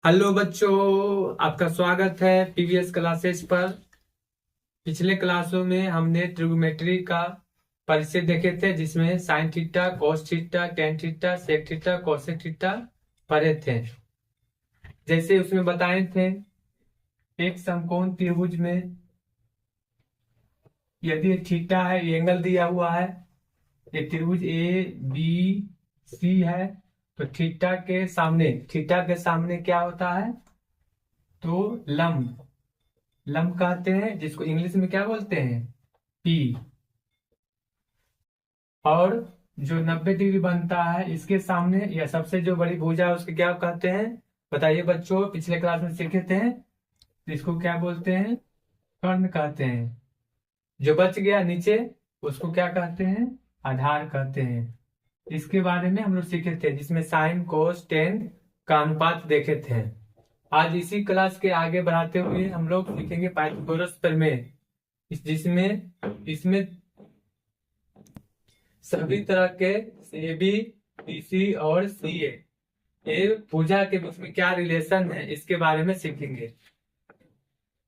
Hello बच्चों, आपका स्वागत है पीवीएस क्लासेस पर। पिछले क्लासों में हमने ट्रिग्नोमेट्री का परिचय देखे थे, जिसमें sine theta, cos theta, tan theta, sec theta, cosec theta पढ़े थे। जैसे उसमें बताए थे, एक समकोण त्रिभुज में यदि थीटा है, ये एंगल दिया हुआ है, ये त्रिभुज ए बी सी है, तो थीटा के सामने क्या होता है? तो लंब लंब कहते हैं, जिसको इंग्लिश में क्या बोलते हैं? पी। और जो 90 डिग्री बनता है इसके सामने, या सबसे जो बड़ी भुजा है, उसके क्या कहते हैं? बताइए बच्चों, पिछले क्लास में सीखे थे। इसको क्या बोलते हैं? कर्ण कहते हैं। जो बच गया नीचे, उसको क्या कहते हैं? आधार कहते हैं। इसके बारे में हम लोग सीखे थे, जिसमें साइन कोस टेन का अनुपात देखे थे। आज इसी क्लास के आगे बढ़ाते हुए हम लोग सीखेंगे पाइथागोरस प्रमेय, जिसमें इसमें सभी तरह के ए बी बी सी और सी ए, ये भुजा के बीच में क्या रिलेशन है, इसके बारे में सीखेंगे।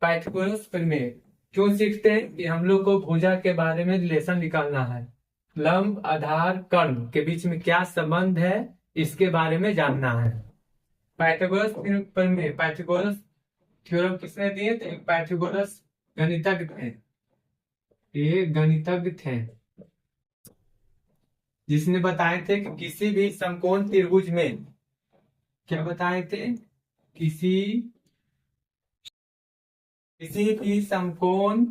पाइथागोरस प्रमेय क्यों सीखते हैं? कि हम लोग को भुजा के बारे में रिलेशन निकालना है। लंब आधार कर्ण के बीच में क्या संबंध है, इसके बारे में जानना है। पाइथागोरस प्रमेय, पाइथागोरस थ्योरम किसने दिए थे? पाइथागोरस गणितज्ञ थे। ये गणितज्ञ थे, जिसने बताए थे कि किसी भी समकोण त्रिभुज में, क्या बताए थे? किसी किसी भी समकोण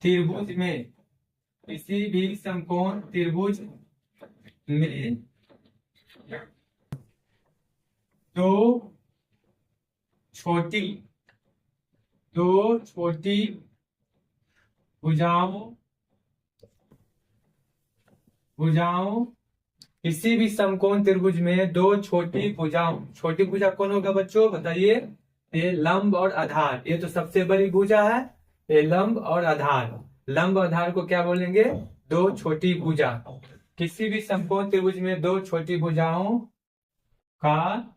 त्रिभुज में, किसी भी समकोण त्रिभुज में दो छोटी भुजाओं किसी भी समकोण त्रिभुज में दो छोटी भुजा कौन होगा बच्चों? बताइए। ये लंब और आधार, ये तो सबसे बड़ी भुजा है। ये लंब और आधार को क्या बोलेंगे? दो छोटी भुजा। किसी भी समकोण त्रिभुज में दो छोटी भुजाओं का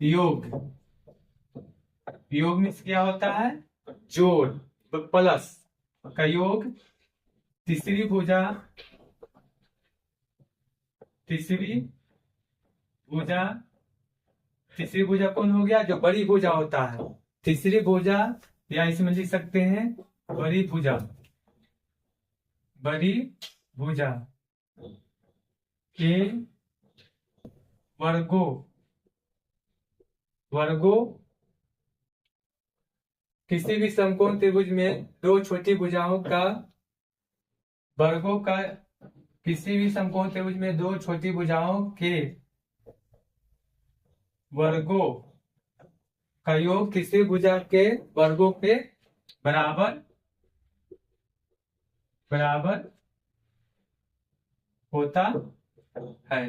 योग में क्या होता है? जोड़, प्लस का योग। तीसरी भुजा तीसरी भुजा कौन हो गया? जो बड़ी भुजा होता है। तीसरी भुजा, या इसमें लिख सकते हैं बड़ी भुजा के वर्गों किसी भी समकोण त्रिभुज में दो छोटी भुजाओं का वर्गों का किसी भी समकोण त्रिभुज में दो छोटी भुजाओं के वर्गों का योग किसी भुजा के वर्गों के बराबर होता है।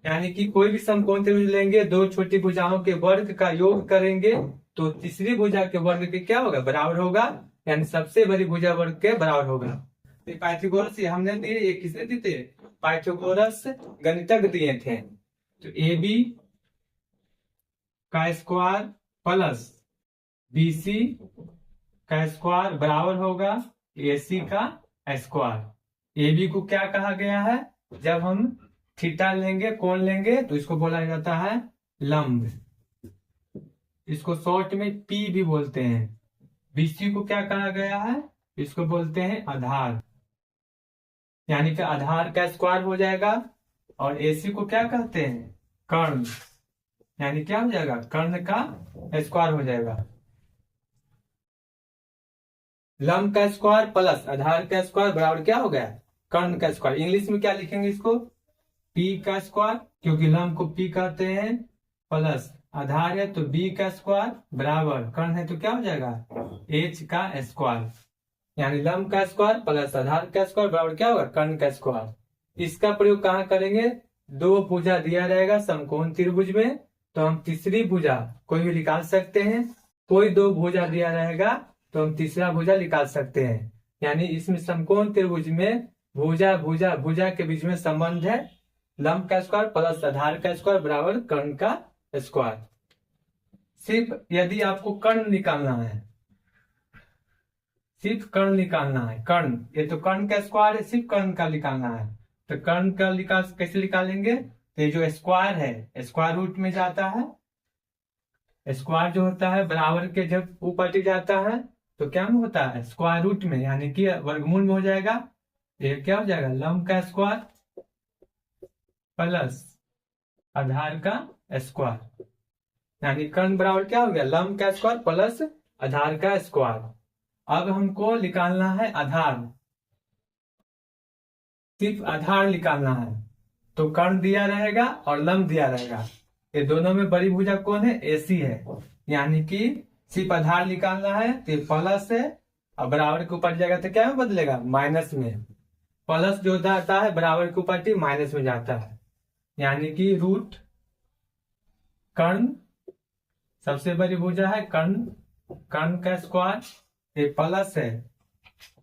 यानी कि कोई भी समकोण त्रिभुज लेंगे, दो छोटी भुजाओं के वर्ग का योग करेंगे, तो तीसरी भुजा के वर्ग के क्या होगा? बराबर होगा। यानी सबसे बड़ी भुजा वर्ग के बराबर होगा। तो पाइथागोरस हमने दिए, ये किसने दिए थे? पाइथागोरस गणितज्ञ दिए थे। तो ए बी का स्क्वायर प्लस बी सी का स्क्वायर बराबर होगा ए सी का स्क्वायर। ए बी को क्या कहा गया है? जब हम थीटा लेंगे, कोण लेंगे, तो इसको बोला जाता है लंब। इसको शॉर्ट में पी भी बोलते हैं। बीसी को क्या कहा गया है? इसको बोलते हैं आधार। यानी कि आधार का स्क्वायर हो जाएगा। और एसी को क्या कहते हैं? कर्ण। यानी क्या हो जाएगा? कर्ण का स्क्वायर हो जाएगा। लंब का स्क्वायर प्लस आधार का स्क्वायर बराबर क्या हो गया? कर्ण का स्क्वायर। इंग्लिश में क्या लिखेंगे इसको? पी का स्क्वायर, क्योंकि लंब को पी कहते हैं, प्लस आधार है तो बी का स्क्वायर बराबर कर्ण है तो क्या हो जाएगा? एच का स्क्वायर। यानी लंब का स्क्वायर प्लस आधार का स्क्वायर बराबर क्या होगा? कर्ण का स्क्वायर। इसका प्रयोग कहाँ करेंगे? दो भुजा दिया रहेगा समकोण त्रिभुज में, तो हम तीसरी भुजा कोई भी निकाल सकते हैं। कोई दो भुजा दिया रहेगा तो हम तीसरा भुजा निकाल सकते हैं। यानी इसमें समकोण त्रिभुज में भुजा के बीच में संबंध है लंब का स्क्वायर प्लस आधार का स्क्वायर बराबर कर्ण का स्क्वायर। सिर्फ यदि आपको कर्ण निकालना है, सिर्फ कर्ण निकालना है, कर्ण, ये तो कर्ण का स्क्वायर है, सिर्फ कर्ण का निकालना है, तो कर्ण का कैसे निकालेंगे? तो ये जो स्क्वायर है स्क्वायर रूट में जाता है, स्क्वायर जो होता है बराबर के जब ऊपर जाता है तो क्या में होता है? स्क्वायर रूट में, यानी कि वर्गमूल में हो जाएगा। ये क्या हो जाएगा? लंब का स्क्वायर प्लस आधार का स्क्वायर, यानी कर्ण बराबर क्या हो गया? लंब का स्क्वायर प्लस आधार का स्क्वायर। अब हमको निकालना है आधार, सिर्फ आधार निकालना है, तो कर्ण दिया रहेगा और लंब दिया रहेगा। ये दोनों में बड़ी भुजा कौन है? एसी है, यानी कि सिर्फ आधार निकालना है तो प्लस है, और बराबर के ऊपर जाएगा तो क्या में बदलेगा? माइनस में। प्लस जो जाता है बराबर के ऊपर माइनस में जाता है, यानी कि रूट कर्ण, सबसे बड़ी भुजा है कर्ण, कर्ण का स्क्वायर, ये प्लस है,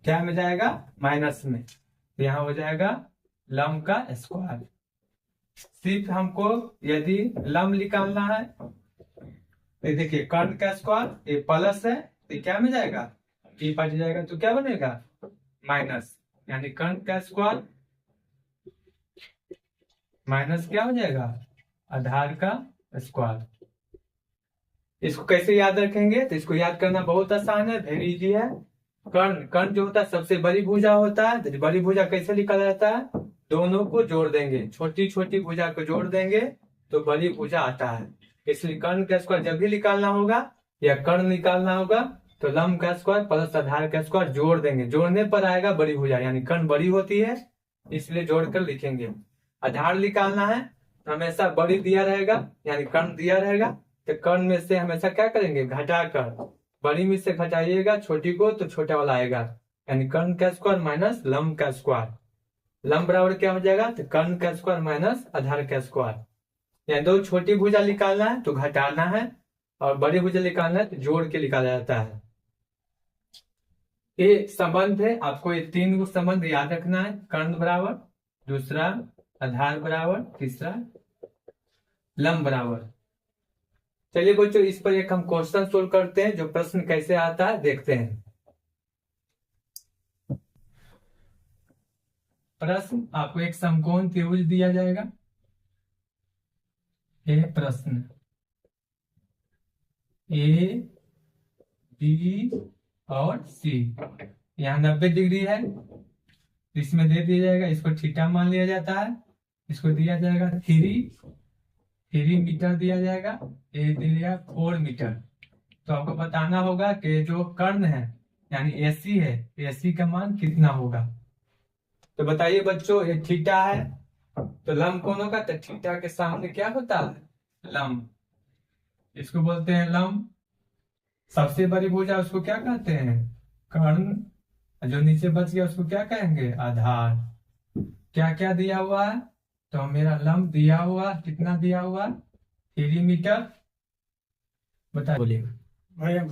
क्या में जाएगा? माइनस में, तो यहाँ हो जाएगा लंब का स्क्वायर। सिर्फ हमको यदि लंब निकालना है तो देखिए कर्ण का स्क्वायर ये प्लस है, तो क्या में जाएगा? ई पट जाएगा, तो क्या बनेगा? माइनस, यानी कर्ण का स्क्वायर माइनस क्या हो जाएगा? आधार का स्क्वायर। इसको कैसे याद रखेंगे? तो इसको याद करना बहुत आसान है, वेरी इजी है। कर्ण, कर्ण जो होता है सबसे बड़ी भुजा होता है, तो बड़ी भुजा कैसे निकाला जाता है? दोनों को जोड़ देंगे, छोटी छोटी भुजा को जोड़ देंगे तो बड़ी भुजा आता है। इसलिए कर्ण का स्क्वायर जब भी निकालना होगा या कर्ण निकालना होगा तो लंब का स्क्वायर प्लस आधार का स्क्वायर जोड़ देंगे, जोड़ने पर आएगा बड़ी भुजा, यानी कर्ण बड़ी होती है इसलिए जोड़कर लिखेंगे। आधार निकालना है तो हमेशा बड़ी दिया रहेगा, यानी कर्ण दिया रहेगा, तो कर्ण में से हमेशा क्या करेंगे? घटाकर, बड़ी में से घटाइएगा छोटी को तो छोटा वाला आएगा, यानी कर्ण का स्क्वायर माइनस लंब का स्क्वायर। लंब बराबर क्या हो जाएगा? तो कर्ण का स्क्वायर माइनस आधार का स्क्वायर। यानी दो छोटी भुजा निकालना है तो घटाना है, और बड़ी भुजा निकालना है तो जोड़ के निकाला जाता है। ये संबंध है, आपको ये तीन संबंध याद रखना है। कर्ण बराबर, दूसरा आधार बराबर, तीसरा लंब बराबर। चलिए बच्चों इस पर एक हम क्वेश्चन सोल्व करते हैं, जो प्रश्न कैसे आता है देखते हैं। प्रश्न, आपको एक समकोण त्रिभुज दिया जाएगा। ये प्रश्न ए बी और सी, यहाँ 90 डिग्री है, इसमें दे दिया जाएगा, इसको थीटा मान लिया जाता है, इसको दिया जाएगा 3 मीटर दिया जाएगा, ये दिया 4 मीटर। तो आपको बताना होगा कि जो कर्ण है यानी एसी है, एसी का मान कितना होगा। तो बताइए बच्चों, ये थीटा है तो लंब कौन होगा? तो थीटा के सामने क्या होता है? लंब, इसको बोलते हैं लंब। सबसे बड़ी भुजा उसको क्या कहते हैं? कर्ण। जो नीचे बच गया उसको क्या कहेंगे? आधार। क्या क्या दिया हुआ है? तो मेरा लंब दिया हुआ, कितना दिया हुआ? 3 मीटर। बता बोलिए भैया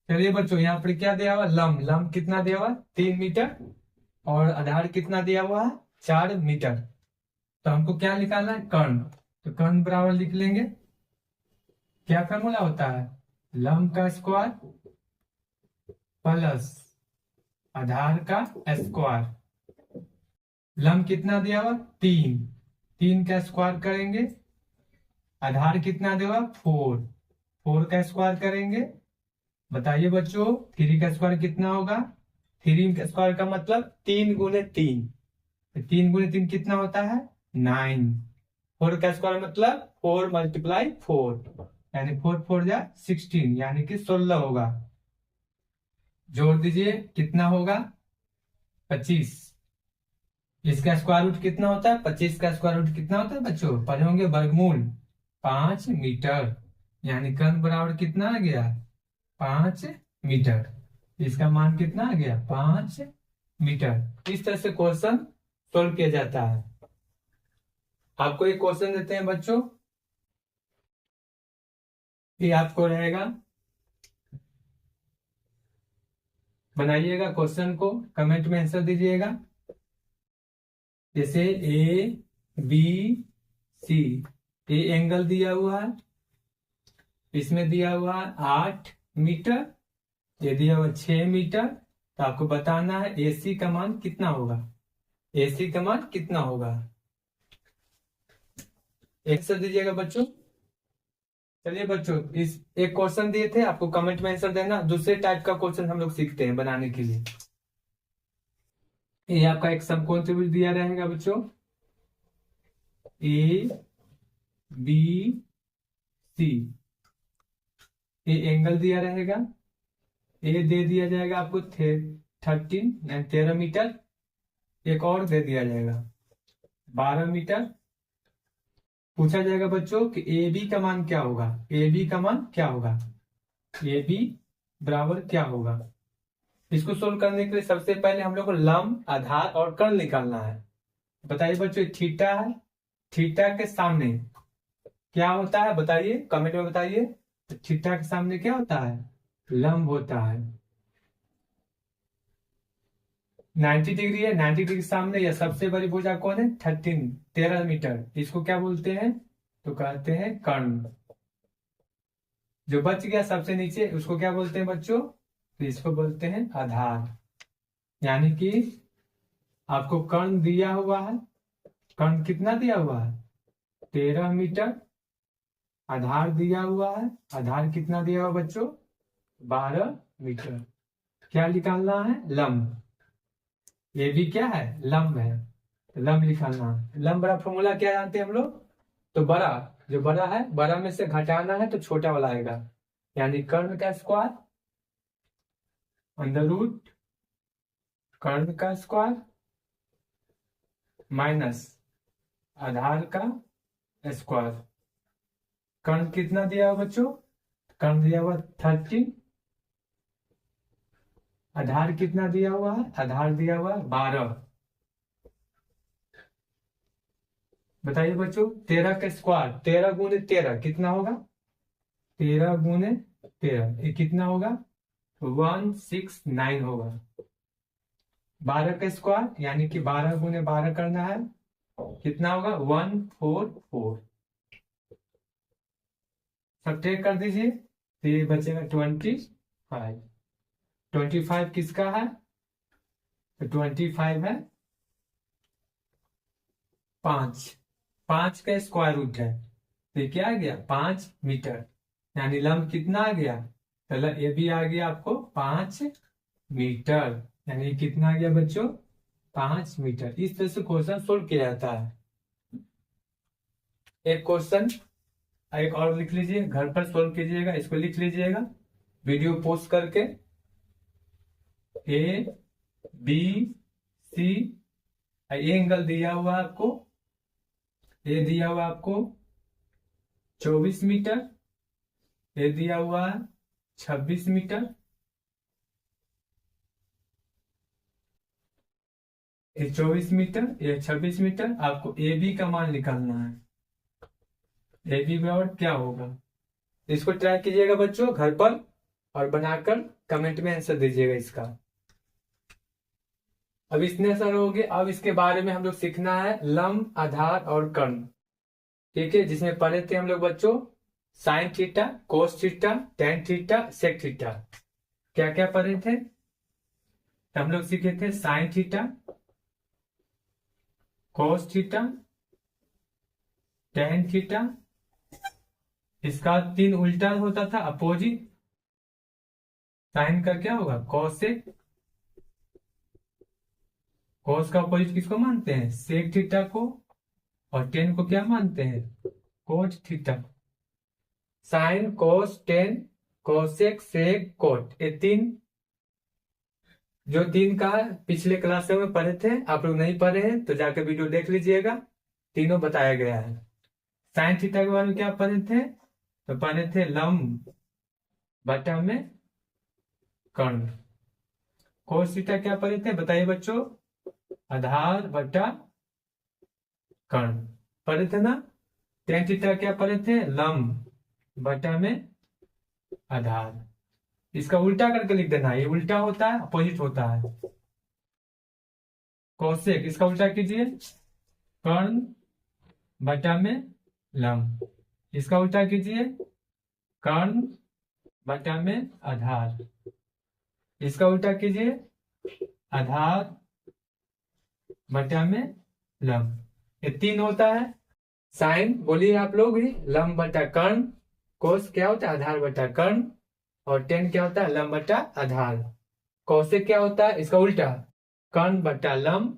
चलिए बच्चों, यहाँ पर क्या दिया हुआ? लंब, लंब कितना दिया हुआ? 3 मीटर, और आधार कितना दिया हुआ है? 4 मीटर। तो हमको क्या निकालना है? कर्ण। तो कर्ण बराबर लिख लेंगे, क्या फॉर्मूला होता है? लंब का स्क्वायर प्लस आधार का स्क्वायर। लंब कितना दिया हुआ? 3 का स्क्वायर करेंगे, आधार कितना दिया हुआ? 4 का स्क्वायर करेंगे। बताइए बच्चों 3 का स्क्वायर कितना होगा? 3 का स्क्वायर का मतलब 3 गुने 3, 3 गुने 3 कितना होता है? 9। 4 का स्क्वायर मतलब 4 × 4, यानी 4 जा 16, यानी कि 16 होगा। जोड़ दीजिए, कितना होगा? 25। इसका स्क्वायर रूट कितना होता है? 25 का स्क्वायर रूट कितना होता है बच्चों? पढ़े होंगे वर्गमूल, 5 मीटर, यानी कर्ण बराबर कितना आ गया? 5 मीटर। इसका मान कितना आ गया? 5 मीटर। इस तरह से क्वेश्चन सोल्व किया जाता है। आपको एक क्वेश्चन देते हैं बच्चों, ये आपको रहेगा, बनाइएगा क्वेश्चन को, कमेंट में आंसर दीजिएगा। जैसे ए बी सी। ये एंगल दिया हुआ है, इसमें दिया हुआ है 8 मीटर, ये दिया हुआ 6 मीटर। तो आपको बताना है AC का मान कितना होगा, AC का मान कितना होगा। आंसर दीजिएगा बच्चों। चलिए बच्चों, इस एक क्वेश्चन दिए थे, आपको कमेंट में आंसर देना। दूसरे टाइप का क्वेश्चन हम लोग सीखते हैं बनाने के लिए। ये आपका एक समकोण त्रिभुज दिया रहेगा बच्चों, ABC। ये एंगल दिया रहेगा, ये दे दिया जाएगा आपको 13 एक और दे दिया जाएगा 12 मीटर। पूछा जाएगा बच्चों कि AB का मान क्या होगा, AB का मान क्या होगा, AB बराबर क्या होगा। इसको सोल्व करने के लिए सबसे पहले हम लोग को लंब, आधार और कर्ण निकालना है। बताइए बच्चों, थीटा है, थीटा के सामने क्या होता है बताइए, कमेंट में बताइए। तो थीटा के सामने क्या होता है, लंब होता है। 90 डिग्री है, 90 डिग्री सामने या सबसे बड़ी भुजा कौन है, 13 मीटर। इसको क्या बोलते हैं, तो कहते हैं कर्ण। जो बच गया सबसे नीचे उसको क्या बोलते हैं बच्चों, तो इसको बोलते हैं आधार। यानी कि आपको कर्ण दिया हुआ है, कर्ण कितना दिया हुआ है, 13 मीटर। आधार दिया हुआ है, आधार कितना दिया हुआ बच्चों, 12 मीटर। क्या निकालना है, लंब। ये भी क्या है, लंब है, तो लंब निकालना है। लंब बड़ा फॉर्मूला क्या जानते हैं हम लोग, तो बड़ा, जो बड़ा है बड़ा में से घटाना है तो छोटा वाला आएगा। यानी कर्ण का स्क्वायर अंडर रूट कर्ण का स्क्वायर माइनस आधार का स्क्वायर। कर्ण कितना दिया हुआ बच्चों, कर्ण दिया हुआ 13, आधार कितना दिया हुआ है, आधार दिया हुआ 12। बताइए बच्चों, 13 का स्क्वायर 13 गुने 13 कितना होगा, 13 गुने 13 ये कितना होगा, 169 होगा। 12 का स्क्वायर यानी कि 12 गुने 12 करना है, कितना होगा, 144। सब्ट्रैक्ट कर दीजिए तो ये बचेगा 25। 25 किसका है, तो 25 है 5, 5 का स्क्वायर रूट है, तो ये क्या आ गया, 5 मीटर। यानी लंब कितना आ गया, तो ये भी आ गया आपको 5 मीटर। यानी कितना आ गया बच्चों, 5 मीटर। इस तरह से क्वेश्चन सोल्व किया जाता है। एक क्वेश्चन एक और लिख लीजिए, घर पर सोल्व कीजिएगा, इसको लिख लीजिएगा वीडियो पोस्ट करके। ABC ये एंगल दिया हुआ आपको, ये दिया हुआ आपको 24 मीटर, ये दिया हुआ 26 मीटर, ये 24 मीटर, ये 26 मीटर। आपको AB का मान निकालना है, AB बराबर क्या होगा। इसको ट्राई कीजिएगा बच्चों घर पर और बनाकर कमेंट में आंसर दीजिएगा इसका। अब इतने सारे हो गए, अब इसके बारे में हम लोग सीखना है लंब, आधार और कर्ण। ठीक है, जिसमें पढ़े थे हम लोग बच्चों sine theta, cos theta, tan theta, sec theta. क्या क्या पढ़े थे, तो हम लोग सीखे थे sine theta, cos theta, tan theta. इसका 3 उल्टा होता था, अपोजिट। साइन का क्या होगा, कोसेक। कोस का अपोजिट किसको मानते हैं, सेक थीटा को। और टेन को क्या मानते हैं, cot theta. Sign, cos, tan, cosec, sec, coat, ये 3 जो 3 का पिछले क्लास में पढ़े थे। आप लोग नहीं पढ़े हैं तो जाकर वीडियो देख लीजिएगा, तीनों बताया गया है। साइन थीटा के बारे में क्या पढ़े थे, तो पढ़े थे लंब बटा में कर्ण। कोस थीटा क्या पढ़े थे बताइए बच्चों, आधार बटा कर्ण पढ़े थे ना। टेन थीटा क्या पढ़े थे, लंब बटा में आधार। इसका उल्टा करके लिख देना, ये उल्टा होता है, अपोजिट होता है। कोसेक इसका उल्टा कीजिए, कर्ण बटा में लंब। इसका उल्टा कीजिए, कर्ण बटा में आधार। इसका उल्टा कीजिए, आधार बटा में लंब। ये 3 होता है। साइन बोलिए आप लोग ही, लंब बटा कर्ण। कोस क्या होता है, आधार बटा कर्ण। और टेन क्या होता है, लंब बटा आधार। कौशिक क्या होता है, इसका उल्टा, कर्ण बटा लंब।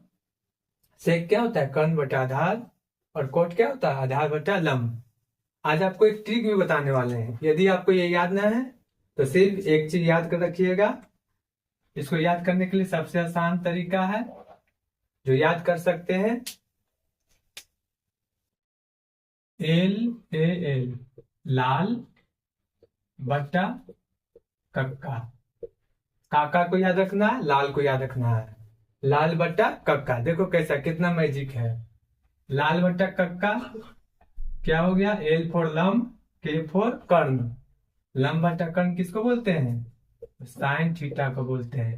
सेक क्या होता है, कर्ण बटा आधार। और कोट क्या होता है, आधार बटा लंब। आज आपको एक ट्रिक भी बताने वाले हैं। यदि आपको ये याद ना है तो सिर्फ एक चीज याद कर रखिएगा। इसको याद करने के लिए सबसे आसान तरीका है जो याद कर सकते हैं, LAL, लाल बटा कक्का। काका को याद रखना है, लाल को याद रखना है। लाल बटा कक्का, देखो कैसा कितना मैजिक है। लाल बटा कक्का क्या हो गया, L फॉर लंब, K फॉर कर्ण। लंब बटा कर्ण किसको बोलते हैं, साइन थीटा को बोलते हैं।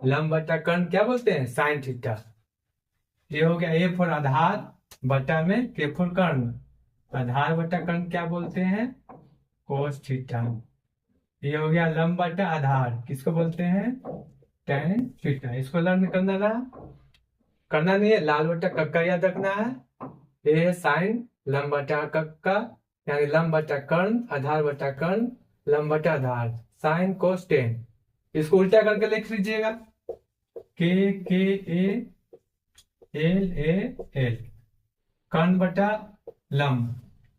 लंब बटा कर्ण क्या बोलते हैं, साइन थीटा। ये हो गया A फॉर आधार बटा में K फॉर कर्ण। आधार बटा कर्ण क्या बोलते हैं, कोस थीटा। ये हो गया लंब बटा आधार, किसको बोलते हैं, टैन थीटा। इसको लर्न करना नहीं है। लाल बटा कक्का याद रखना है। ये है साइन लंब बटा कक्का, यानी लंब बटा कर्ण, आधार बटा कर्ण, लंब बटा आधार, साइन कोस टेन। इसको उल्टा करके लिख लीजिएगा, के ए एल ए एल, कर्ण बटा लंब।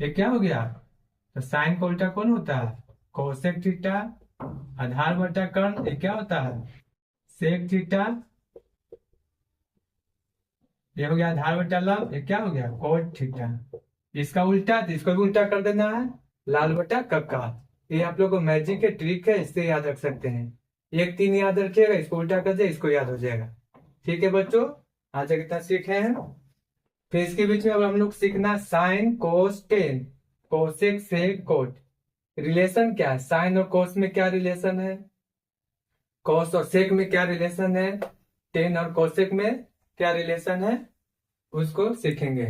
ये क्या हो गया, तो साइन का उल्टा कौन होता है, कोसेक थीटा। आधार बटा कर्ण ये क्या होता है, सेक थीटा। ये हो गया आधार बटा लंब, ये क्या हो गया, कोट थीटा। इसका उल्टा, तो इसको भी उल्टा कर देना है, लाल बटा कक्का। ये आप लोगों को मैजिक है, ट्रिक है, इससे याद रख सकते हैं। 1 3 याद रखिएगा, इसको उल्टा कर दे, इसको याद हो जाएगा। ठीक है बच्चों, आज तक इतना सीखे हैं। फिर इसके बीच में अब हम लोग सीखना sine cos tan, cosec sec cot. Relation क्या है, साइन और कोस में क्या रिलेशन है, कोस और सेक में क्या रिलेशन है, टेन और कोसेक में क्या रिलेशन है, उसको सीखेंगे।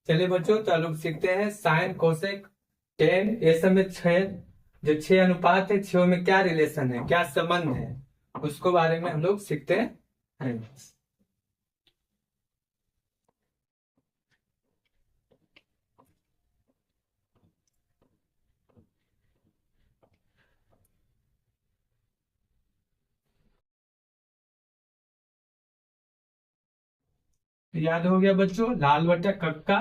चलिए बच्चों, तो लोग सीखते हैं साइन कोसेक टेन। ये सब में 6 जो 6 अनुपात है, 6 में क्या रिलेशन है, क्या संबंध है, उसको बारे में हम लोग सीखते हैं। याद हो गया बच्चों, लाल बटा कक्का,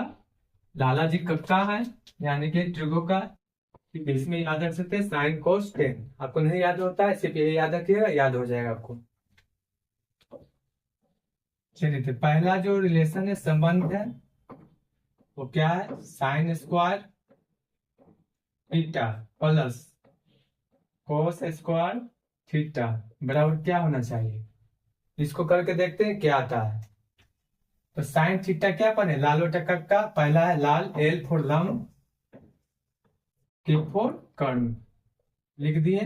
लाला जी कक्का है, यानी कि त्रिगो का। इसमें याद रख सकते हैं साइन कोस टेन। आपको नहीं याद होता है, सिर्फ ये याद रखिएगा, याद हो जाएगा आपको। चलिए, तो पहला जो रिलेशन है, संबंध है, वो क्या है, sign square theta plus cos square theta बराबर क्या होना चाहिए। इसको करके देखते हैं क्या आता है। तो साइन थीटा क्या बने, लाल बटा कक्का, पहला है लाल, L फॉर लंब, K फॉर कर्ण, लिख दिए।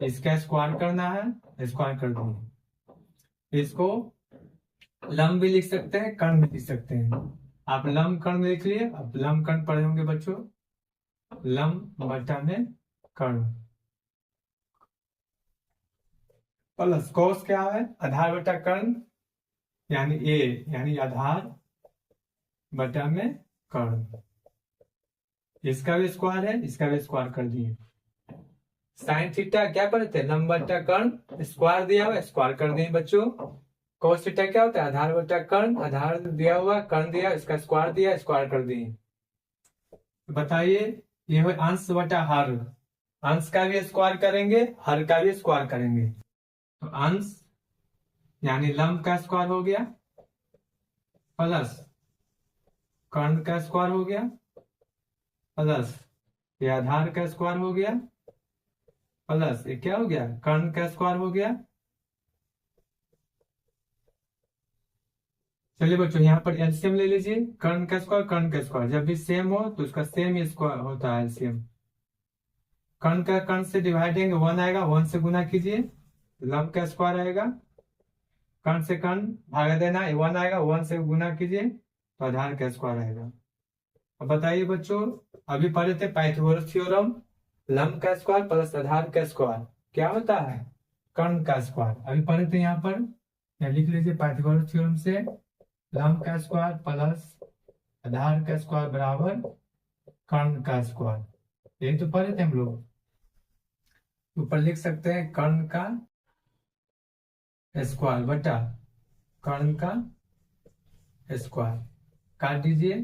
इसका स्क्वायर करना है, स्क्वायर कर दिए। इसको लंब भी लिख सकते हैं, कर्ण भी लिख सकते हैं। आप लंब कर्ण लिख लिए, अब लंब कर्ण पढ़े होंगे बच्चों, लंब बटा में कर्ण प्लस कोस क्या है, आधार बटा कर्ण, यानी ए, यानी आधार बटा में कर्ण। इसका भी स्क्वायर है, इसका भी स्क्वायर कर दिए। साइन थीटा क्या पढ़ते हैं, लंब बटा कर्ण, स्क्वायर दिया हुआ, स्क्वायर कर दिए बच्चों। कोस थीटा क्या होता है, आधार बटा कर्ण, आधार दिया हुआ, कर्ण दिया, इसका स्क्वायर दिया, स्क्वायर कर दिए। बताइए, ये हो अंश बटा हर, अंश का भी स्क्वायर करेंगे, हर का भी स्क्वायर करेंगे। तो अंश यानी लंब का स्क्वायर हो गया, प्लस कर्ण का स्क्वायर हो गया, प्लस ये आधार का स्क्वायर हो गया, प्लस ये क्या हो गया, कर्ण का स्क्वायर हो गया। चलिए बच्चों, यहाँ पर एलसीएम ले लीजिए, कर्ण का स्क्वायर, कर्ण का स्क्वायर जब भी सेम हो तो उसका सेम ही स्क्वायर होता है एलसीएम। कर्ण का कर्ण से डिवाइड देंगे, 1 आएगा, 1 से गुना कीजिए, लंब का स्क्वायर आएगा, कर्ण से कर्ण भागा देना, 1 आएगा, 1 से गुना कीजिए तो आधार का स्क्वायर आएगा। अब बताइए बच्चों, अभी पढ़े थे पाइथागोरस थ्योरम, लंब का स्क्वायर प्लस आधार का स्क्वायर क्या होता है? कर्ण का स्क्वायर। अभी पढ़े थे यहाँ पर, यहाँ लिख लीजिए पाइथागोरस थ्योरम से लंब का स्क्वायर प्लस आधार का स्क्वायर बराबर कर्ण का स्क्वायर। यही तो पढ़े थे हम लोग। ऊपर लिख सकते हैं कर्ण का स्क्वायर बटा कर्ण का स्क्वायर, काट दीजिए,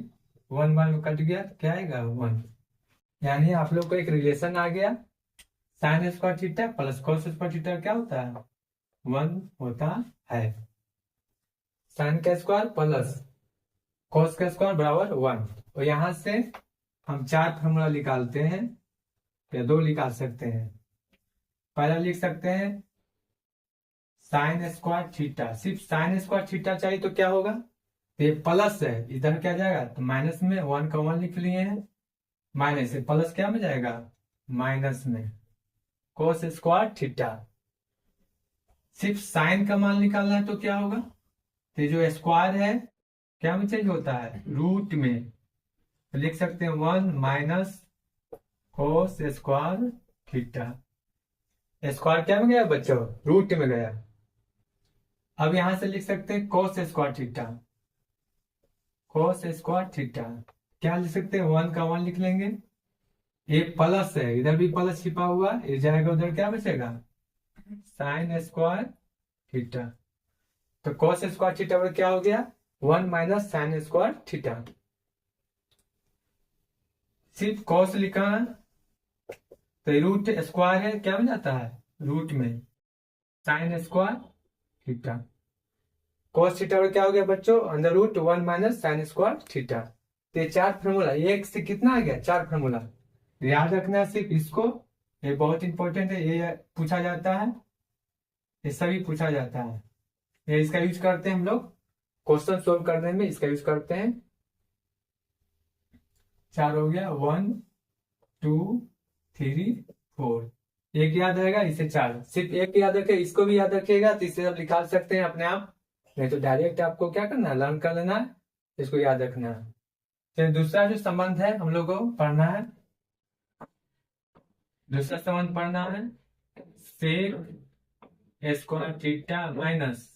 1 बार में कट गया तो क्या आएगा? 1। यानी आप लोग को एक रिलेशन आ गया, sign square theta plus cos square theta क्या होता है? 1 होता है। साइन का स्क्वायर प्लस कॉस का स्क्वायर बराबर 1। और यहां से हम 4 फॉर्मूला निकालते हैं या 2 निकाल सकते हैं। पहला लिख सकते हैं साइन स्क्वायर थीटा, सिर्फ साइन स्क्वायर थीटा चाहिए तो क्या होगा? ये प्लस है, इधर क्या जाएगा? तो माइनस में 1 का 1 लिख लिए हैं, माइनस से प्लस क्या में जाएगा? माइनस में कोस स्क्वायर थीटा। सिर्फ साइन का मान निकालना है तो क्या होगा? तो जो स्क्वायर है क्या में चेंज होता है? रूट में। तो लिख सकते हैं 1 minus cos square theta. Square क्या में गया बच्चों? रूट में गया। अब यहां से लिख सकते हैं cos square theta, cos square theta क्या लिख सकते हैं? 1 का 1 लिख लेंगे, ये प्लस है, इधर भी प्लस छिपा हुआ, ये जाएगा उधर, क्या बचेगा? Sign square theta. तो कोस स्क्वायर थीटा पर क्या हो गया? 1 माइनस साइन स्क्वायर थीटा। सिर्फ कॉस लिखा है तो रूट स्क्वायर है, क्या बन जाता है? रूट में sine square theta. Cos theta और क्या हो गया बच्चों? Under root 1 minus sine square theta. तो ये 4 फॉर्मूला, एक से कितना आ गया? 4 फॉर्मूला। याद रखना है सिर्फ इसको, ये बहुत इंपॉर्टेंट है, ये पूछा जाता है, ये सभी पूछा जाता है। ये इसका यूज करते हैं हम लोग क्वेश्चन सोल्व करने में, इसका यूज करते हैं। 4 हो गया, 1 2 3 4। एक याद रहेगा, इसे 4, सिर्फ एक याद रखे, इसको भी याद रखिएगा तो इसे आप निकाल सकते हैं अपने आप, नहीं तो डायरेक्ट आपको क्या करना है? लर्न कर लेना है, इसको याद रखना है। फिर दूसरा जो संबंध है हम लोग को पढ़ना है, दूसरा संबंध पढ़ना है sec square theta minus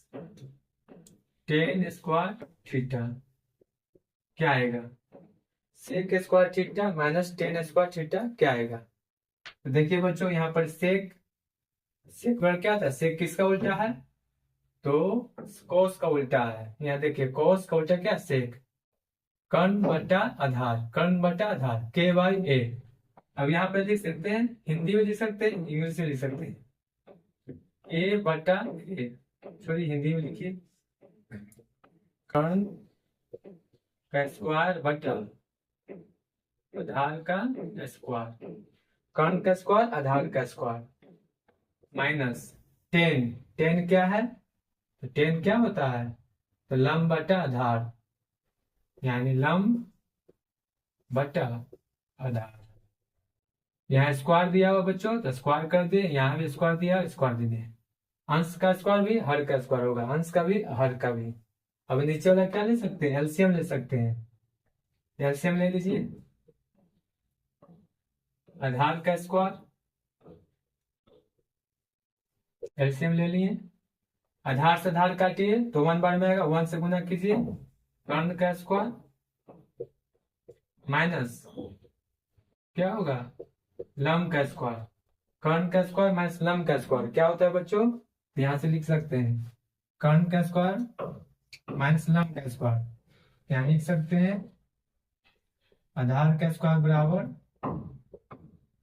ten square theta. क्या आएगा? Sec square theta minus ten square theta क्या आएगा? तो देखिए बच्चों, यहाँ पर सेक वर्ग क्या था? सेक किसका उल्टा है? तो कोस का उल्टा है। यहाँ देखिए कोस का उल्टा क्या? सेक। कर्ण बटा आधार, कर्ण बटा आधार के बाई ए। अब यहाँ पे लिख सकते हैं, हिंदी में लिख सकते हैं, इंग्लिश में लिख सकते हैं, ए बटा ए। सॉरी, हिंदी में लिखिए कर्ण का स्क्वायर बटा आधार का स्क्वायर, कर्ण का स्क्वायर आधार का स्क्वायर माइनस 10। 10 क्या है? तो 10 क्या होता है? तो लंब बटा आधार, यानी लंब बटा आधार। यहाँ स्क्वायर दिया हुआ बच्चों तो स्क्वायर कर दिए, यहाँ भी स्क्वायर दिया, स्क्वायर दे दिए। अंश का स्क्वायर भी हर का स्क्वायर होगा, अंश का भी हर का भी। अब नीचे वाला क्या ले सकते हैं? एलसीएम ले सकते हैं, एलसीएम ले लीजिए। आधार का स्क्वायर एलसीएम ले लिए, आधार से आधार काटिए तो 1 बार में आएगा, 1 से गुना कीजिए, कर्ण का स्क्वायर माइनस क्या होगा? लंब का स्क्वायर। कर्ण का स्क्वायर माइनस लंब का स्क्वायर क्या होता है बच्चों? यहां से लिख सकते हैं कर्ण का स्क्वायर माइनस लंब का स्क्वायर। यहाँ लिख सकते हैं आधार का स्क्वायर बराबर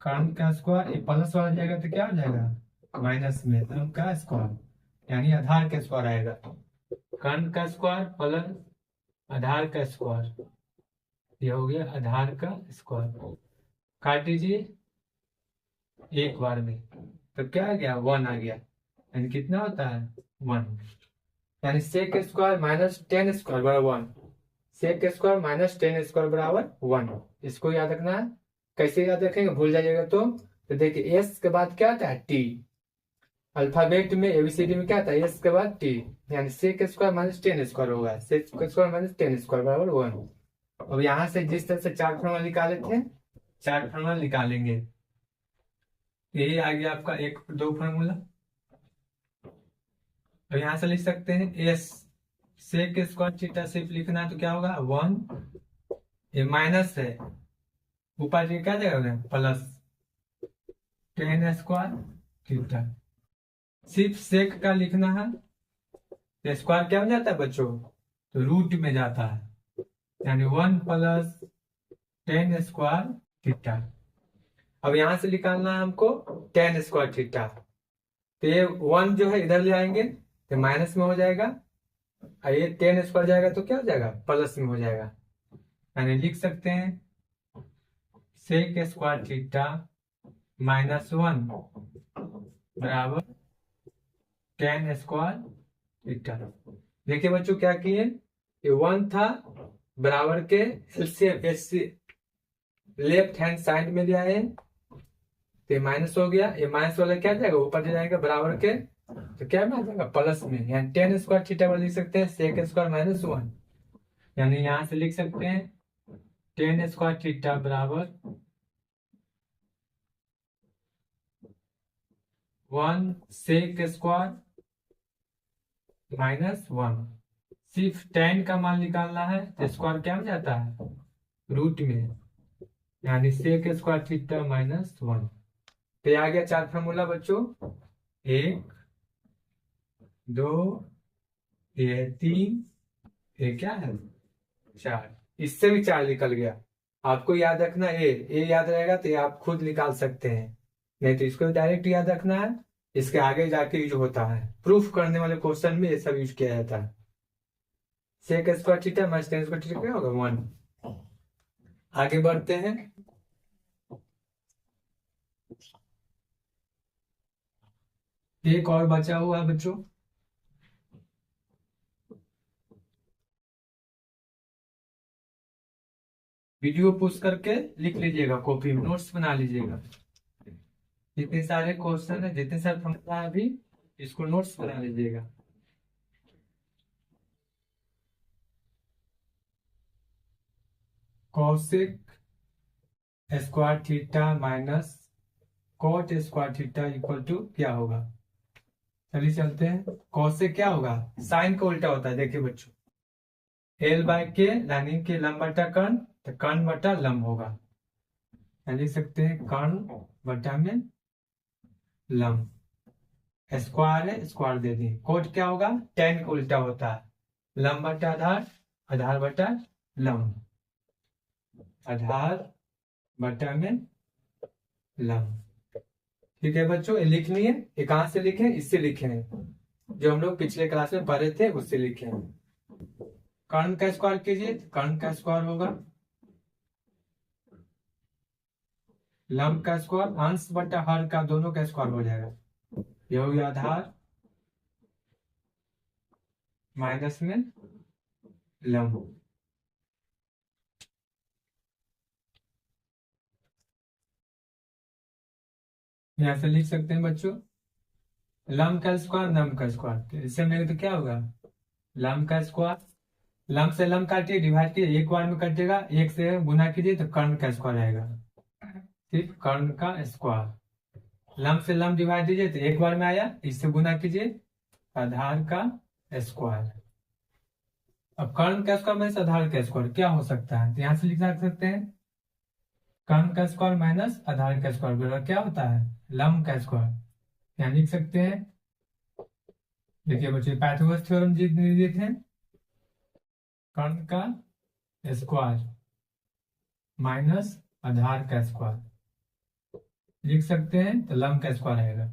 कर्ण का स्क्वायर, ये प्लस वाला जाएगा तो क्या हो जाएगा? माइनस में लंब का स्क्वायर, यानी आधार का स्क्वायर आएगा। कर्ण का स्क्वायर प्लस आधार का स्क्वायर, यह हो गया आधार का स्क्वायर। काट दीजिए एक बार में तो क्या आ गया? 1 आ गया, यानी कितना होता है? 1। यानी सेक स्क्वायर माइनस 10 स्क्वायर बराबर 1, सेक स्क्वायर माइनस 10 स्क्वायर बराबर 1। इसको याद रखना है। कैसे याद रखेंगे? भूल जाइएगा तो देखिए एस के बाद क्या आता है? टी। अल्फाबेट में एबीसीडी में क्या था, एस के बाद टी, यानी sec square minus ten square होगा, sec square minus ten square बराबर 1। अब यहाँ से जिस तरह से चार फॉर्मूला निकाले थे, चार फॉर्मूला निकालेंगे। यही आ गया आपका एक दो फॉर्मूला। और यहाँ से लिख सकते हैं एस सेक स्क्वायर थीटा सिर्फ लिखना है तो क्या होगा 1, ये माइनस है, ऊपर क्या जाएगा प्लस टेन स्क्वायर थीटा। सिर्फ सेक का लिखना है तो स्क्वायर क्या हो जाता है बच्चों, तो रूट में जाता है, यानी 1 प्लस टेन स्क्वायर थीटा। अब यहां से निकालना है हमको टेन स्क्वायर थीटा, तो ये 1 जो है इधर ले आएंगे तो माइनस में हो जाएगा, और ये टेन स्क्वायर जाएगा तो क्या हो जाएगा प्लस में हो जाएगा, यानी लिख सकते हैं सेक स्क्वायर थीटा माइनस 1 बराबर टेन स्क्वायर थीटा। देखिए बच्चों क्या किए, ये 1 था बराबर के एलसीएम लेफ्ट हैंड साइड में ले आए तो माइनस हो गया, ये माइनस वाला क्या जाएगा ऊपर जाएगा बराबर के, तो क्या में आ जाएगा प्लस में, यानी टेन स्क्वायर थीटा पर लिख सकते हैं सेक स्क्वायर माइनस 1, यानी यहां से लिख सकते हैं टेन स्क्वायर थीटा बराबर 1 सेक स्क्वायर माइनस 1। सिर्फ टेन का मान निकालना है तो स्क्वायर क्या हो जाता है रूट में, यानी सेक स्क्वायर थीटा माइनस 1। तो आ गया चार फॉर्मूला बच्चों, 1 2 ये 3 ये क्या है 4, इससे भी 4 निकल गया। आपको याद रखना ए याद रहेगा तो ये आप खुद निकाल सकते हैं, नहीं तो इसको डायरेक्ट याद रखना है, इसके आगे जाके यूज होता है, प्रूफ करने वाले क्वेश्चन में ये सब यूज किया जाता है। Sec square theta minus ten square theta क्या होगा 1। आगे बढ़ते हैं, एक और बचा हुआ है बच्चों, वीडियो पोस्ट करके लिख लीजिएगा, कॉपी में नोट्स बना लीजिएगा। जितने सारे क्वेश्चन है, जितने सारे फॉर्मूला है अभी, इसको नोट्स बना लीजिएगा। Cosec square theta minus cot square theta equal to क्या होगा, चलिए चलते हैं। कॉसेक क्या होगा, साइन का उल्टा होता है। देखिए बच्चों एल बाय के यानी कि लंब बटा कर्ण, तो कर्ण बटा लंब होगा, लिख सकते हैं कर्ण बटा में लंब, स्क्वायर है स्क्वायर दे दिए। कोट क्या होगा, टेन का उल्टा होता है, लंब बटा आधार, आधार बटा लंब, आधार बटा में लंब। ठीक है बच्चों, ये लिख लिए। ये कहां से लिखे, इससे लिखे हैं, जो हम लोग पिछले क्लास में पढ़े थे उससे लिखे हैं। कर्ण का स्क्वायर कीजिए, कर्ण का स्क्वायर होगा लंब का स्क्वायर, अंश बटा हर का दोनों का स्क्वायर हो जाएगा, ये हो गया आधार माइनस में लंब। यहां से लिख सकते हैं बच्चों लंब का स्क्वायर लंब का स्क्वायर, तो इससे मेरे तो क्या होगा लंब का स्क्वायर, लंब से लंब काटिए डिवाइड कीजिए, एक बार में कटेगा, एक से गुना कीजिए तो कर्ण का स्क्वायर आएगा, सिर्फ कर्ण का स्क्वायर। लंब से लंब डिवाइड दीजिए तो एक बार में आया, इससे गुना कीजिए आधार का स्क्वायर। अब कर्ण का स्क्वायर माइनस आधार का स्क्वायर क्या हो सकता है, तो यहां से लिख सकते हैं कर्ण का स्क्वायर माइनस आधार का स्क्वायर बराबर क्या होता है लंब का स्क्वायर। यहाँ लिख सकते हैं, देखिए बच्चे पाइथागोरस थ्योरम दिए थे, कर्ण का स्क्वायर माइनस आधार का स्क्वायर लिख सकते हैं, तो लंब का स्क्वायर आएगा।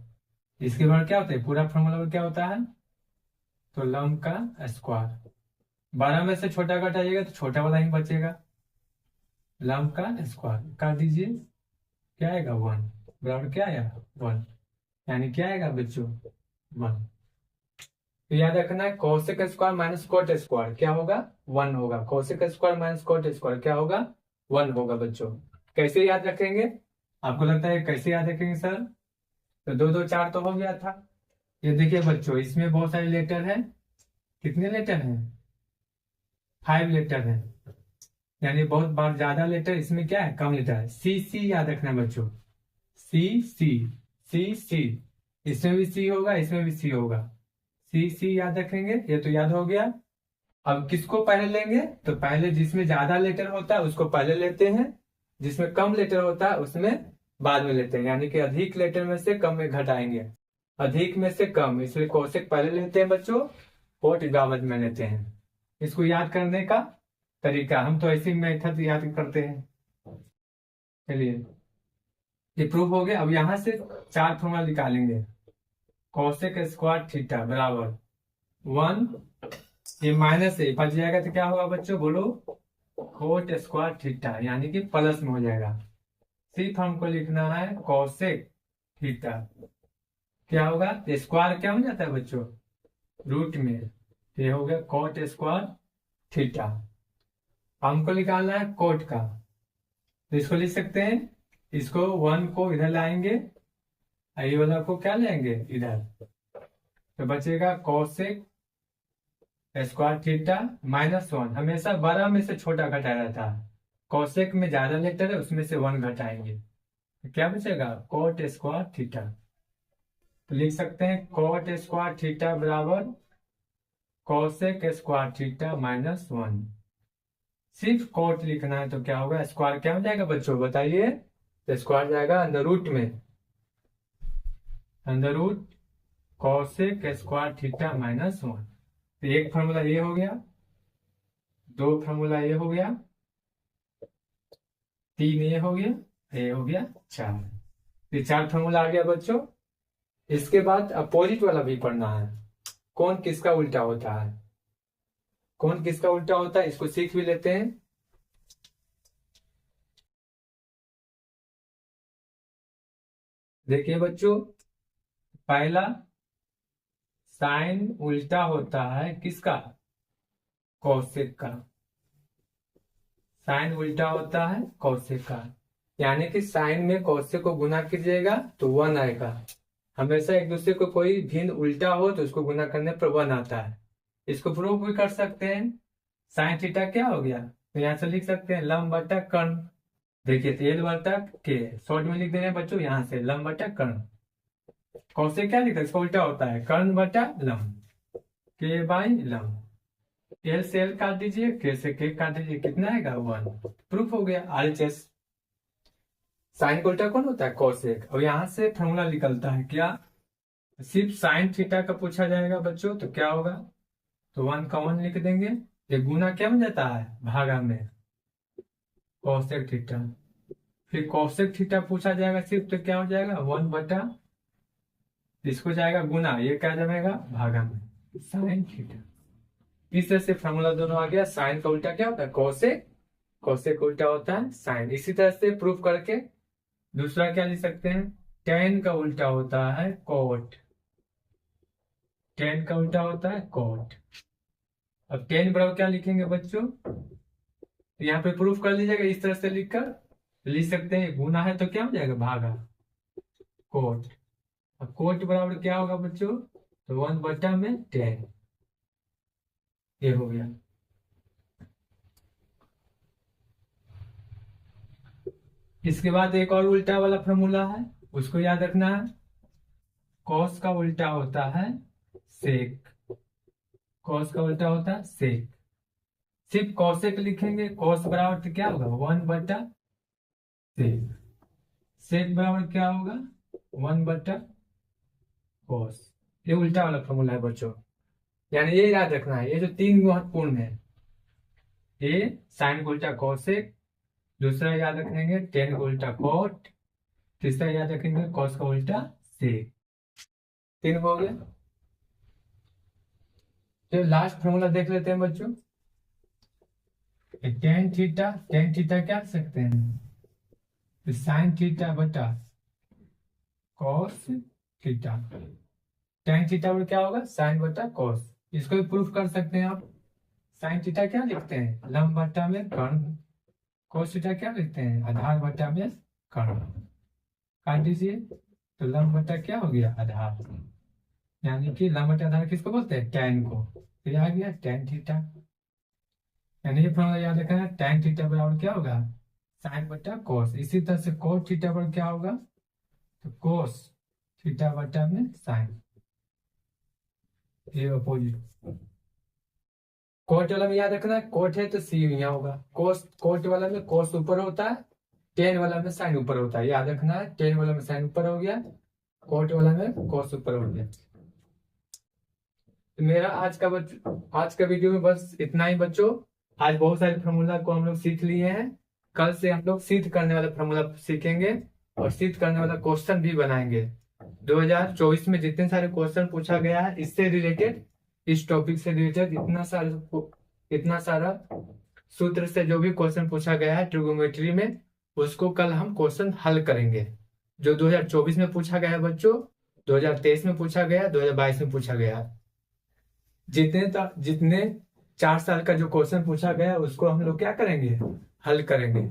इसके बाद क्या होता है पूरा फॉर्मूला क्या होता है, तो लंब का स्क्वायर, 12 में से छोटा घटाइएगा तो छोटा वाला ही बचेगा, लंब का स्क्वायर कर दीजिए, क्या आएगा 1 बराबर क्या आएगा 1, यानी क्या आएगा बच्चों 1। तो याद रखना है cosec square minus cot square क्या होगा 1 होगा, cosec square minus cot square क्या होगा 1 होगा बच्चों। कैसे याद रखेंगे, आपको लगता है कैसे याद रखेंगे सर, तो 2 2 4 तो हो गया था, ये देखिए बच्चों, इसमें बहुत सारे लेटर है। कितने लेटर हैं? 5 लेटर है। यानी बहुत बार ज्यादा लेटर, इसमें क्या है? कम लेटर है। सी सी याद रखना बच्चों, सी सी, सी सी। इसमें भी सी होगा, इसमें भी सी होगा। सी सी याद रखेंगे, ये तो याद हो गया। अब किसको पहले लेंगे? तो पहले जिसमें ज्यादा लेटर होता है उसको पहले लेते हैं, जिसमें कम लेटर होता है उसमें बाद में लेते हैं। यानी कि अधिक लेटर में से कम में घटाएंगे, अधिक में से कम, इसलिए कोष्टक पहले लेते हैं बच्चों, कोट बाद में लेते हैं। इसको याद करने का तरीका, हम तो ऐसे मेथड याद करते हैं। चलिए, ये प्रूफ हो गया। अब यहां से 4 फॉर्मूला निकालेंगे। कोसेक स्क्वायर थीटा बराबर 1, ये माइनस है, बच जाएगा तो क्या होगा बच्चों बोलो? कोट स्क्वायर थीटा, यानी कि प्लस में हो जाएगा। सिर्फ हमको लिखना है कोसेक थीटा, क्या होगा? स्क्वायर क्या हो जाता है बच्चों? रूट में। ये हो गया कोट स्क्वायर थीटा। हमको निकालना है कोट का, तो इसको लिख सकते हैं, इसको 1 को इधर लाएंगे, ये वाला को क्या लेंगे? इधर। तो बचेगा कोसेक स्क्वायर थीटा -1। हमेशा बड़ा में से छोटा घटा रहता है, कोसेक में ज्यादा लेटर है उसमें से 1 घटाएंगे, तो क्या बचेगा? Coat square theta. तो लिख सकते हैं कोट स्क्वायर थीटा बराबर कोसेक स्क्वायर थीटा -1। सिर्फ कोट लिखना है तो क्या होगा? स्क्वायर क्या हो जाएगा बच्चों बताइए? तो स्क्वायर जाएगा अंडर रूट में, under root cosec square theta -1। तो एक फॉर्मूला ये हो गया, 2 फॉर्मूला ये हो गया, 3 ये हो गया, ये हो गया 4। ये 4 फॉर्मूला आ गया बच्चों। इसके बाद अपोजिट वाला भी पढ़ना है, कौन किसका उल्टा होता है, कौन किसका उल्टा होता है, इसको सीख भी लेते हैं। देखिए बच्चों, पहला साइन उल्टा होता है किसका? कोसेक का। साइन उल्टा होता है कोसेक का, यानी कि साइन में कोसेक को गुना कीजिएगा तो 1 आएगा। हमेशा एक दूसरे को कोई भिन्न उल्टा हो तो उसको गुना करने पर 1 आता है। इसको प्रूव भी कर सकते हैं। साइन थीटा क्या हो गया? तो यहाँ से लिख सकते हैं लंब बटा कर्ण। देखिए एल बटा के, शॉर्ट में लिख दे रहे हैं बच्चों, यहाँ से लंब बटा कर्ण। कोसेक क्या लिखा है? इसका उल्टा होता है कर्ण बटा लंब, के बाई लंब। एल से एल काट दीजिए, के से के काट दीजिए, कितना आएगा? 1। प्रूफ हो गया RHS। साइन का उल्टा कौन होता है? कोसेक। और यहाँ से फॉर्मूला निकलता है क्या? सिर्फ साइन थीटा का पूछा जाएगा बच्चों तो क्या होगा? तो 1 का 1 लिख देंगे, ये गुना क्या बन जाता है? भागा में कोसेक थीटा। फिर कोसेक थीटा पूछा जाएगा सिर्फ तो क्या हो जाएगा? 1 बटा, इसको जाएगा गुना, ये क्या जाएगा? भागा में साइन थीटा। इस तरह से फॉर्मूला दोनों आ गया। साइन का उल्टा क्या होता है? कोसेक, कोसेक का उल्टा होता है साइन। इसी तरह से प्रूफ करके दूसरा क्या लिख सकते हैं? टेन का उल्टा होता है कोट, टेन का उल्टा होता है कोट। अब टेन बराबर क्या लिखेंगे बच्चों? तो यहाँ पे प्रूफ कर लीजिएगा, इस तरह से लिखकर लिख सकते हैं, गुना है तो क्या हो जाएगा? भागा कोट। अब कोट बराबर क्या होगा बच्चों? तो 1 बटा में 10, ये हो गया। इसके बाद एक और उल्टा वाला फॉर्मूला है, उसको याद रखना है। कॉस का उल्टा होता है सेक, कॉस का उल्टा होता है सेक। सिर्फ कॉसेक लिखेंगे, कॉस बराबर तो क्या होगा? 1 बटा सेक। सेक बराबर क्या होगा? 1 बटा कॉस। ये उल्टा वाला फॉर्मूला है बच्चों, यानी ये याद रखना है। ये जो 3 महत्वपूर्ण है, ये साइन का उल्टा कॉसेक, दूसरा याद रखेंगे टेन का उल्टा कोट, तीसरा याद रखेंगे कॉस का उल्टा सेक। 3 हो गया। तो लास्ट फॉर्मूला देख लेते हैं बच्चों। टेन थीटा, टेन थीटा क्या लिख सकते हैं? तो साइन थीटा बटा कॉस थीटा। टेन थीटा और क्या होगा? साइन बटा कॉस। इसको भी प्रूफ कर सकते हैं आप। साइन थीटा क्या लिखते हैं? लंब बटा में कर्ण। कॉस थीटा क्या लिखते हैं? आधार बटा में कर्ण। काट दीजिए, तो लंब बटा क्या हो गया? आधार। यानी कि लंब बटे आधार किसको बोलते हैं, tan को। तो ये आ गया tan थीटा। यानी ये फॉर्मूला याद रखना है, tan थीटा बराबर क्या होगा, साइन बटा कोस। इसी तरह से कोट थीटा पर क्या होगा, तो कोस थीटा बटा में साइन, ये अपोजिट। कोट वाला में याद रखना है, कोट है तो सी यहाँ होगा, कोस कोट वाला में कोस ऊपर होता है, टेन वाला में साइन ऊपर होता है, याद रखना है। टेन वाला में साइन ऊपर हो गया, कोट वाला में कोस ऊपर हो गया। तो मेरा आज का वीडियो में बस इतना ही बच्चों। आज बहुत सारे फार्मूला को हम लोग सीख लिए हैं। कल से हम लोग सिद्ध करने वाला फार्मूला सीखेंगे और सिद्ध करने वाला क्वेश्चन भी बनाएंगे। 2024 में जितने सारे क्वेश्चन पूछा गया है इससे रिलेटेड, इस टॉपिक से रिलेटेड इतना सारा सूत्र से जो भी क्वेश्चन पूछा गया है ट्रिगोनोमेट्री में, उसको कल हम क्वेश्चन हल करेंगे। जो 2024 में पूछा गया है बच्चों, 2023 में पूछा गया, 2022 में पूछा गया है, जितने 4 साल का जो क्वेश्चन पूछा गया उसको हम लोग क्या करेंगे, हल करेंगे।